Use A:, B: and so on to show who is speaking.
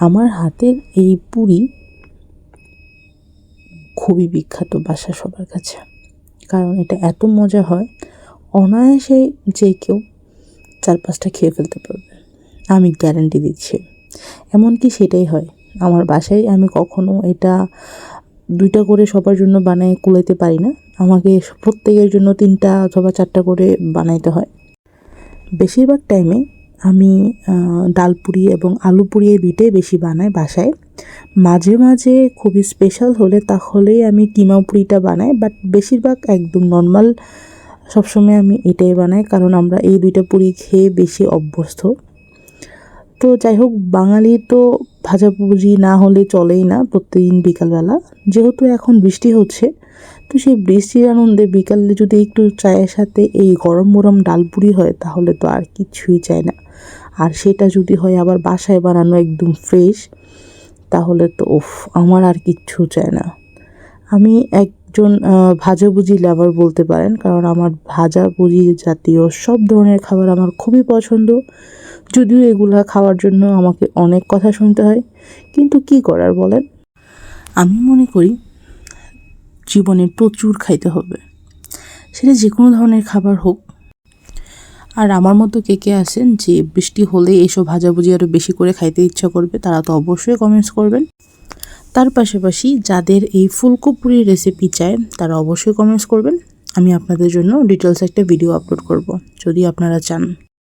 A: আমার হাতের এই পুরি খুবই বিখ্যাত বাসা সবার কাছে, কারণ এটা এত মজা হয়, অনায়াসে যে কেউ 4-5টা খেয়ে ফেলতে পারবে, আমি গ্যারান্টি দিচ্ছি। এমনকি সেটাই হয় আমার বাসায়। আমি কখনো এটা 2টা করে সবার জন্য বানায় কুলাইতে পারি না, আমাকে প্রত্যেকের জন্য 3টা অথবা 4টা করে বানাইতে হয়। বেশিরভাগ টাইমে আমি ডাল পুরি এবং আলু পুরি এই 2টাই বেশি বানাই বাসায়। মাঝে মাঝে খুবই স্পেশাল হলে তাহলেই আমি কিমা পুরিটা বানাই, বাট বেশিরভাগ একদম নর্মাল সবসময় আমি এটাই বানাই, কারণ আমরা এই 2টা পুরি খেয়ে বেশি অভ্যস্ত। তো যাই হোক, বাঙালি তো ভাজাভুজি না হলে চলেই না প্রত্যেকদিন বিকালবেলা। যেহেতু এখন বৃষ্টি হচ্ছে, তো সেই বৃষ্টির আনন্দে বিকালে যদি একটু চায়ের সাথে এই গরম গরম ডাল পুরি হয় তাহলে তো আর কিছুই চাই না। আর সেটা যদি হয় আবার বাসায় বানানো একদম ফ্রেশ, তাহলে তো আমার আর কিচ্ছু চায় না। আমি একজন ভাজাভুজি লাভার বলতে পারেন, কারণ আমার ভাজাভুজি জাতীয় সব ধরনের খাবার আমার খুবই পছন্দ। যদিও এগুলা খাওয়ার জন্য আমাকে অনেক কথা শুনতে হয়, কিন্তু কি করার বলেন। আমি মনে করি জীবনে প্রচুর খাইতে হবে, সেটা যে কোনো ধরনের খাবার হোক। আর আমার মতো কে কে আছেন যে বৃষ্টি হলে এসব ভাজাভুজি আরও বেশি করে খাইতে ইচ্ছা করবে, তারা তো অবশ্যই কমেন্টস করবেন। তার পাশাপাশি যাদের এই ফুলকো-পুরির রেসিপি চায় তারা অবশ্যই কমেন্টস করবেন। আমি আপনাদের জন্য ডিটেলস একটা ভিডিও আপলোড করব যদি আপনারা চান।